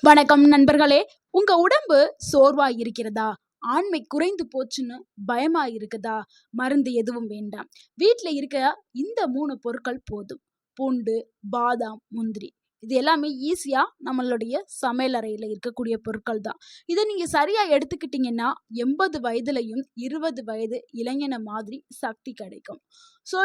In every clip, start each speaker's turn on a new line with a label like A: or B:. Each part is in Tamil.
A: வணக்கம் நண்பர்களே. உங்க உடம்பு சோர்வா இருக்கிறதா? ஆண்மை குறைந்து போச்சுன்னு பயமா இருக்குதா? மருந்து எதுவும் வேண்டாம். வீட்ல இருக்க இந்த 3 பொருட்கள் போதும். பூண்டு, பாதாம், முந்திரி. இது எல்லாமே ஈஸியா நம்மளுடைய சமையல் அறையில இருக்கக்கூடிய பொருட்கள் தான். இத நீங்க சரியா எடுத்துக்கிட்டீங்கன்னா, 80 வயதிலயும் 20 வயது இளைஞன மாதிரி சக்தி கிடைக்கும்.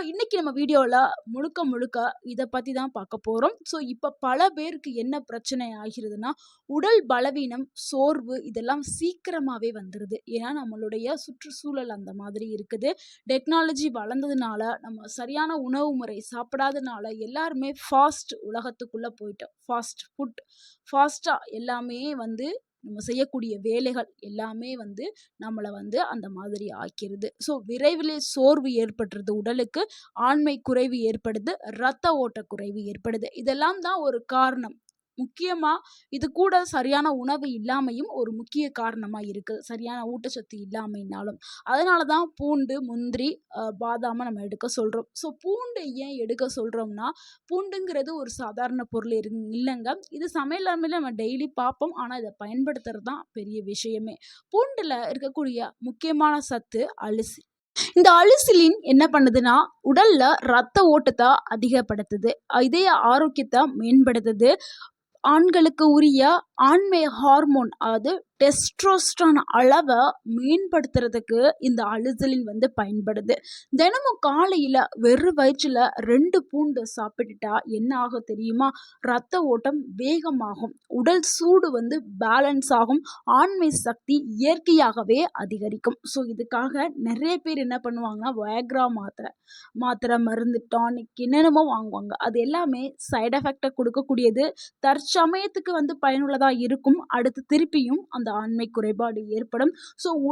A: இன்னைக்கு நம்ம வீடியோல முழுக்க முழுக்க இத பத்தி தான் பார்க்க போறோம். இப்ப பல பேருக்கு என்ன பிரச்சனை ஆகிறதுன்னா, உடல் பலவீனம், சோர்வு இதெல்லாம் சீக்கிரமாவே வந்துருது. ஏன்னா நம்மளுடைய சுற்றுச்சூழல் அந்த மாதிரி இருக்குது. டெக்னாலஜி வளர்ந்ததுனால, நம்ம சரியான உணவு முறை சாப்பிடாதனால எல்லாருமே ஃபாஸ்ட் உலகத்துக்குள்ள போயிட்டோம். ஃபாஸ்ட் ஃபுட், ஃபாஸ்ட்டா எல்லாமே நம்ம செய்யக்கூடிய வேலைகள் எல்லாமே நம்மள அந்த மாதிரி ஆக்கிருது. விரைவிலே சோர்வு ஏற்பட்டுருது உடலுக்கு, ஆண்மை குறைவு ஏற்படுது, இரத்த ஓட்ட குறைவு ஏற்படுது. இதெல்லாம் தான் ஒரு காரணம். முக்கியமா இது கூட சரியான உணவு இல்லாமையும் ஒரு முக்கிய காரணமா இருக்கு. சரியான ஊட்டச்சத்து இல்லாமைனாலும். அதனால தான் பூண்டு, முந்திரி, பாதாம நம்ம எடுக்க சொல்றோம். பூண்டு ஏன் எடுக்க சொல்றோம்னா, பூண்டுங்கிறது ஒரு சாதாரண பொருள் இல்லங்க. இது சமையல் அறையில நம்ம டெய்லி பார்ப்போம். ஆனா இத பயன்படுத்துறது தான் பெரிய விஷயமே. பூண்டுல இருக்கக்கூடிய முக்கியமான சத்து அலிசி. இந்த அலிசிலின் என்ன பண்ணுதுன்னா, உடல்ல ரத்த ஓட்டத்த அதிகப்படுத்துது. இதய ஆரோக்கியத்த மேம்படுத்துது. ஆண்களுக்கு உரிய ஆண்மை ஹார்மோன், அதாவது டெஸ்ட்ரோஸ்டரான் அளவை மேம்படுத்துறதுக்கு இந்த அலிசிலின் பயன்படுது. தினமும் காலையில வெறும் வயிற்றுல 2 பூண்டு சாப்பிட்டுட்டா என்ன ஆகும் தெரியுமா? ரத்த ஓட்டம் வேகமாகும், உடல் சூடு பேலன்ஸ் ஆகும், ஆண்மை சக்தி இயற்கையாகவே அதிகரிக்கும். இதுக்காக நிறைய பேர் என்ன பண்ணுவாங்கன்னா, வயக்ரா மாத்திரை மருந்து டானிக் என்னென்னமோ வாங்குவாங்க. அது எல்லாமே சைடு எஃபெக்டை கொடுக்கக்கூடியது. தற்சமயத்துக்கு பயனுள்ளதா இருக்கும். அடுத்து திருப்பியும் அந்த ஆண்மை குறைபாடு ஏற்படும்.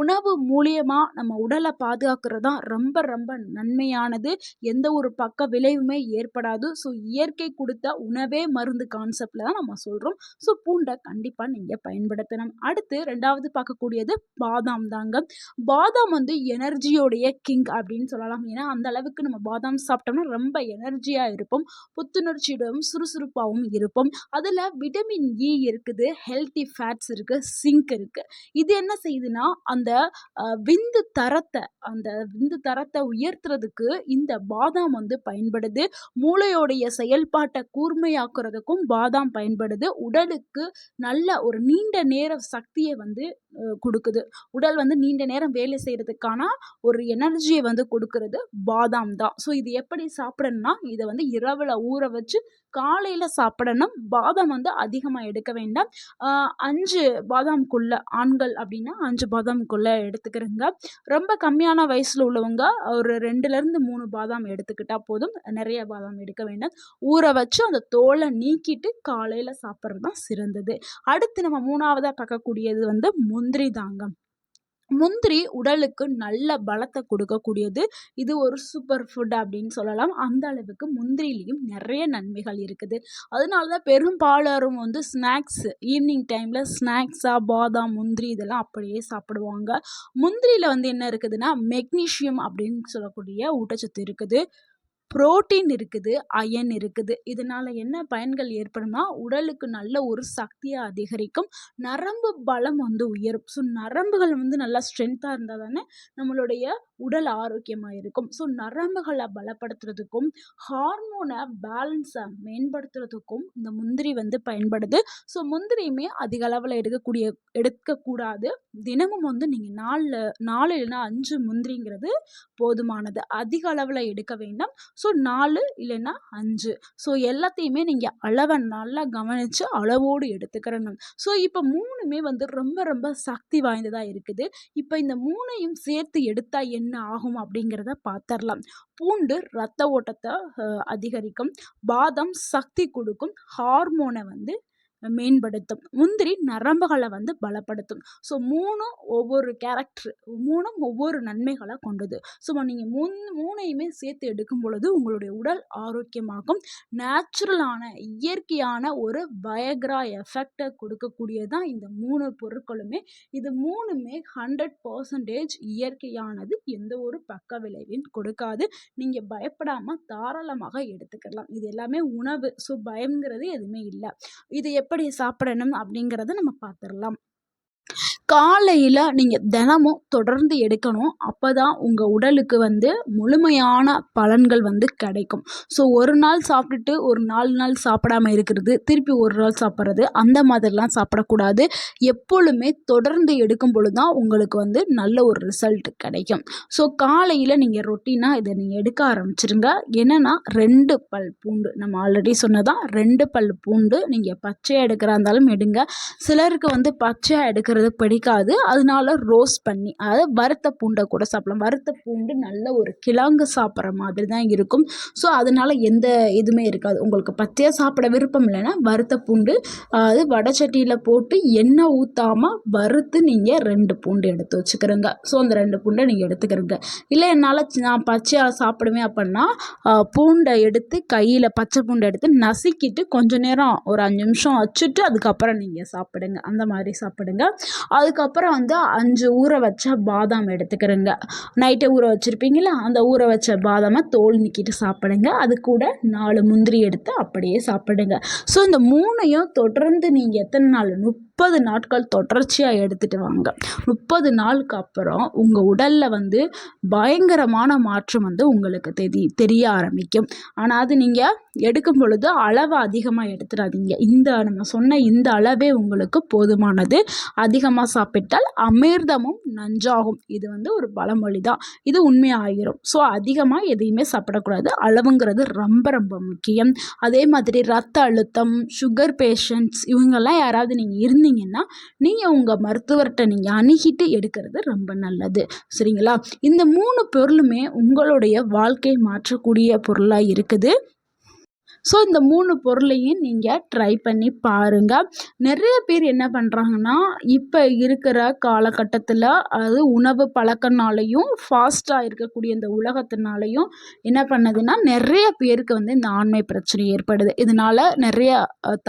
A: உணவு மூலியமா நம்ம உடலை பாதுகாக்கிறது தான் ரொம்ப ரொம்ப நன்மையானது. எந்த ஒரு பக்க விளைவுமே ஏற்படாது. இயற்கை கொடுத்த உணவே மருந்து கான்செப்ட்ல தான் நம்ம சொல்றோம். பூண்டை கண்டிப்பா நீங்க பயன்படுத்தணும். அடுத்து 2வது பார்க்கக்கூடியது பாதாம் தாங்க. பாதாம் எனர்ஜியோடைய கிங் அப்படின்னு சொல்லலாம். ஏன்னா அந்த அளவுக்கு நம்ம பாதாம் சாப்பிட்டோம்னா ரொம்ப எனர்ஜியா இருப்போம், புத்துணர்ச்சியுடன் சுறுசுறுப்பாகவும் இருப்போம். அதுல விட்டமின் இ இருக்குது, ஹெல்த்தி ஃபேட்ஸ் இருக்கு, சிங்க் இருக்கு. இது என்ன செய்யுதுன்னா, அந்த விந்து தரத்தை உயர்த்துறதுக்கு இந்த பாதாம் பயன்படுது. மூளையோடைய செயல்பாட்டை கூர்மையாக்குறதுக்கும் பாதாம் பயன்படுது. உடலுக்கு நல்ல ஒரு நீண்ட நேர சக்தியை கொடுக்குது. உடல் நீண்ட நேரம் வேலை செய்யறதுக்கான ஒரு எனர்ஜியை கொடுக்கறது பாதாம் தான். இது எப்படி சாப்பிடணும்னா, இதை இரவுல ஊற வச்சு காலையில சாப்பிடணும். பாதாம் அதிகமா எடுக்க வேண்டாம். 5 பாதாம்குள்ள, ஆண்கள் அப்படின்னா 5 பாதாம்குள்ள எடுத்துக்கிறங்க. ரொம்ப கம்மியான வயசுல உள்ளவங்க ஒரு 2ல இருந்து 3 பாதாம் எடுத்துக்கிட்டா போதும். நிறைய பாதாம் எடுக்க வேண்டாம். ஊற வச்சு அந்த தோலை நீக்கிட்டு காலையில சாப்பிட்றது தான் சிறந்தது. அடுத்து நம்ம 3வதா பார்க்கக்கூடியது முந்திரி தாங்க. முந்திரி உடலுக்கு நல்ல பலத்தை கொடுக்கக்கூடியது. இது ஒரு சூப்பர் ஃபுட் அப்படின்னு சொல்லலாம். அந்த அளவுக்கு முந்திரிலையும் நிறைய நன்மைகள் இருக்குது. அதனால தான் பெரும்பாலாரும் ஸ்நாக்ஸ், ஈவினிங் டைம்ல ஸ்நாக்ஸா பாதாம், முந்திரி இதெல்லாம் அப்படியே சாப்பிடுவாங்க. முந்திரியில என்ன இருக்குதுன்னா, மெக்னீசியம் அப்படின்னு சொல்லக்கூடிய ஊட்டச்சத்து இருக்குது, புரோட்டீன் இருக்குது, அயன் இருக்குது. இதனால என்ன பயன்கள் ஏற்படும்னா, உடலுக்கு நல்ல ஒரு சக்தியை அதிகரிக்கும், நரம்பு பலம் உயரும். நரம்புகள் நல்லா ஸ்ட்ரென்த்தா இருந்தா தானே நம்மளுடைய உடல் ஆரோக்கியமா இருக்கும். நரம்புகளை பலப்படுத்துறதுக்கும், ஹார்மோனை பேலன்ஸை மேம்படுத்துறதுக்கும் இந்த முந்திரி பயன்படுது. முந்திரியுமே அதிக அளவில் எடுக்கக்கூடாது. தினமும் நீங்க 4 இல்லைன்னா 5 முந்திரிங்கிறது போதுமானது. அதிக அளவில் எடுக்க வேண்டாம். 4 இல்லைன்னா 5. எல்லாத்தையுமே நீங்க அளவை நல்லா கவனிச்சு அளவோடு எடுத்துக்கிறணும். இப்போ 3மே ரொம்ப ரொம்ப சக்தி வாய்ந்ததா இருக்குது. இப்போ இந்த 3ஐயும் சேர்த்து எடுத்தா என்ன ஆகும் அப்படிங்கிறத பார்த்துடலாம். பூண்டு ரத்த ஓட்டத்தை அதிகரிக்கும், பாதாம் சக்தி கொடுக்கும், ஹார்மோனை மேம்படுத்தும், முந்திரி நரம்புகளை பலப்படுத்தும். 3ம் ஒவ்வொரு கேரக்டர், 3ம் ஒவ்வொரு நன்மைகளை கொண்டது. நீங்க 3ஐயுமே சேர்த்து எடுக்கும் பொழுது உங்களுடைய உடல் ஆரோக்கியமாகும். நேச்சுரலான இயற்கையான ஒரு வயக்ரா எஃபெக்டை கொடுக்கக்கூடியதான் இந்த 3 பொருட்களுமே. இது 3மே 100% இயற்கையானது. எந்த ஒரு பக்க விளைவையும் கொடுக்காது. நீங்க பயப்படாம தாராளமாக எடுத்துக்கலாம். இது எல்லாமே உணவு. பயம்ங்கிறது எதுவுமே இல்லை. இது எப்படி சாப்பிடணும் அப்படிங்கிறத நம்ம பார்த்துடலாம். காலையில் நீங்கள் தினமும் தொடர்ந்து எடுக்கணும். அப்போ தான் உங்கள் உடலுக்கு வந்து முழுமையான பலன்கள் வந்து கிடைக்கும். ஸோ ஒரு நாள் சாப்பிட்டுட்டு ஒரு 4 நாள் சாப்பிடாம இருக்கிறது, திருப்பி ஒரு நாள் சாப்பிட்றது, அந்த மாதிரிலாம் சாப்பிடக்கூடாது. எப்பொழுதுமே தொடர்ந்து எடுக்கும் பொழுது தான் உங்களுக்கு வந்து நல்ல ஒரு ரிசல்ட் கிடைக்கும். ஸோ காலையில் நீங்கள் ரொட்டீனாக இதை நீங்கள் எடுக்க ஆரம்பிச்சிருங்க. என்னென்னா 2 பல் பூண்டு, நம்ம ஆல்ரெடி சொன்னதான் 2 பல் பூண்டு நீங்கள் பச்சையாக எடுக்கிறா இருந்தாலும் எடுங்க. சிலருக்கு வந்து பச்சையாக எடுக்கிறது பிடிக்காது, அதனால ரோஸ்ட் பண்ணி, அதாவது வறுத்த பூண்டை கூட சாப்பிடலாம். வறுத்த பூண்டு நல்ல ஒரு கிழங்கு சாப்பிட்ற மாதிரி தான் இருக்கும். ஸோ அதனால எந்த இதுவுமே இருக்காது. உங்களுக்கு பச்சையாக சாப்பிட விருப்பம் இல்லைன்னா வறுத்த பூண்டு, அது வடச்சட்டியில் போட்டு எண்ணெய் ஊற்றாமல் வறுத்து நீங்கள் 2 பூண்டு எடுத்து வச்சுக்கிறோங்க. ஸோ அந்த 2 பூண்டை நீங்கள் எடுத்துக்கிறங்க. இல்லை என்னால் நான் பச்சையாக சாப்பிடுவேன் அப்படின்னா பூண்டை எடுத்து கையில் பச்சை பூண்டை எடுத்து நசுக்கிட்டு கொஞ்ச நேரம் ஒரு 5 நிமிஷம் வச்சுட்டு அதுக்கப்புறம் நீங்கள் சாப்பிடுங்க. அந்த மாதிரி சாப்பிடுங்க. அதுக்கப்புறம் வந்து 5 ஊற வச்ச பாதாம் எடுத்துக்கிறேங்க. நைட்டை ஊற வச்சுருப்பீங்களா, அந்த ஊற வச்ச பாதாமை தோல் நீக்கிட்டு சாப்பிடுங்க. அது கூட 4 முந்திரி எடுத்து அப்படியே சாப்பிடுங்க. ஸோ இந்த 3ஐயும் தொடர்ந்து நீங்கள் எத்தனை நாள், 30 நாட்கள் தொடர்ச்சியாக எடுத்துகிட்டு வாங்க. 30 நாளுக்கு அப்புறம் உங்கள் உடலில் வந்து பயங்கரமான மாற்றம் வந்து உங்களுக்கு தெரிய ஆரம்பிக்கும். ஆனால் அது நீங்கள் எடுக்கும் பொழுது அளவு அதிகமாக எடுத்துடாதீங்க. நம்ம சொன்ன இந்த அளவே உங்களுக்கு போதுமானது. அதிகமாக சாப்பிட்டால் அமிர்தமும் நஞ்சாகும். இது வந்து ஒரு பழமொழி தான், இது உண்மையாகிரும். ஸோ அதிகமாக எதையுமே சாப்பிடக்கூடாது. அளவுங்கிறது ரொம்ப ரொம்ப முக்கியம். அதே மாதிரி ரத்த அழுத்தம், சுகர் பேஷண்ட்ஸ், இவங்கெல்லாம் யாராவது நீங்கள் இருந்தீங்கன்னா நீங்கள் உங்கள் மருத்துவர்கிட்ட நீங்கள் அணுகிட்டு எடுக்கிறது ரொம்ப நல்லது. சரிங்களா? இந்த 3 பொருளுமே உங்களுடைய வாழ்க்கை மாற்றக்கூடிய பொருளாக இருக்குது. ஸோ இந்த 3 பொருளையும் நீங்கள் ட்ரை பண்ணி பாருங்கள். நிறைய பேர் என்ன பண்ணுறாங்கன்னா, இப்போ இருக்கிற காலகட்டத்தில், அதாவது உணவு பழக்கனாலையும் ஃபாஸ்ட்டாக இருக்கக்கூடிய இந்த உலகத்தினாலையும் என்ன பண்ணுதுன்னா, நிறைய பேருக்கு வந்து இந்த ஆண்மை பிரச்சனை ஏற்படுது. இதனால் நிறைய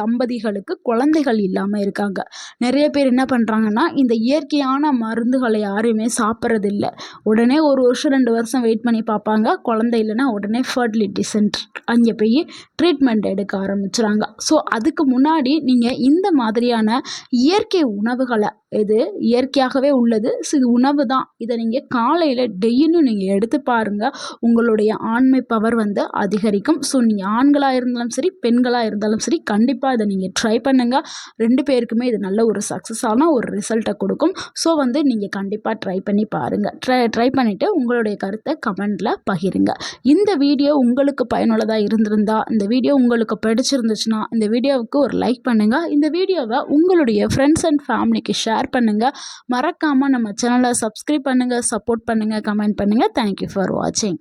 A: தம்பதிகளுக்கு குழந்தைகள் இல்லாமல் இருக்காங்க. நிறைய பேர் என்ன பண்ணுறாங்கன்னா, இந்த இயற்கையான மருந்துகளை யாருமே சாப்பிட்றதில்ல. உடனே 1 வருஷம் 2 வருஷம் வெயிட் பண்ணி பார்ப்பாங்க. குழந்தை இல்லைன்னா உடனே ஃபர்டிலிட்டி சென்டர் அங்கே போய் ட்ரீட்மெண்ட் எடுக்க ஆரம்பிச்சுறாங்க. ஸோ அதுக்கு முன்னாடி நீங்கள் இந்த மாதிரியான இயற்கை உணவுகளை, இது இயற்கையாகவே உள்ளது, இது உணவு தான், இதை நீங்கள் காலையில் டெய்லியும் நீங்கள் எடுத்து பாருங்கள். உங்களுடைய ஆண்மை பவர் வந்து அதிகரிக்கும். ஸோ நீங்கள் ஆண்களாக இருந்தாலும் சரி, பெண்களாக இருந்தாலும் சரி, கண்டிப்பாக இதை நீங்கள் ட்ரை பண்ணுங்கள். 2 பேருக்குமே இது நல்ல ஒரு சக்ஸஸான ஒரு ரிசல்ட்டை கொடுக்கும். ஸோ வந்து நீங்கள் கண்டிப்பாக ட்ரை பண்ணி பாருங்கள். ட்ரை பண்ணிவிட்டு உங்களுடைய கருத்தை கமெண்டில் பகிருங்க. இந்த வீடியோ உங்களுக்கு பயனுள்ளதாக இருந்திருந்தா, இந்த வீடியோ உங்களுக்கு பிடிச்சிருந்துச்சுன்னா இந்த வீடியோவுக்கு ஒரு லைக் பண்ணுங்கள். இந்த வீடியோவை உங்களுடைய ஃப்ரெண்ட்ஸ் அண்ட் ஃபேமிலிக்கு ஷேர் பண்ணுங்கள். மறக்காமல் நம்ம சேனலை சப்ஸ்கிரைப் பண்ணுங்கள், சப்போர்ட் பண்ணுங்கள், கமெண்ட் பண்ணுங்கள். தேங்க்யூ ஃபார் வாட்சிங்.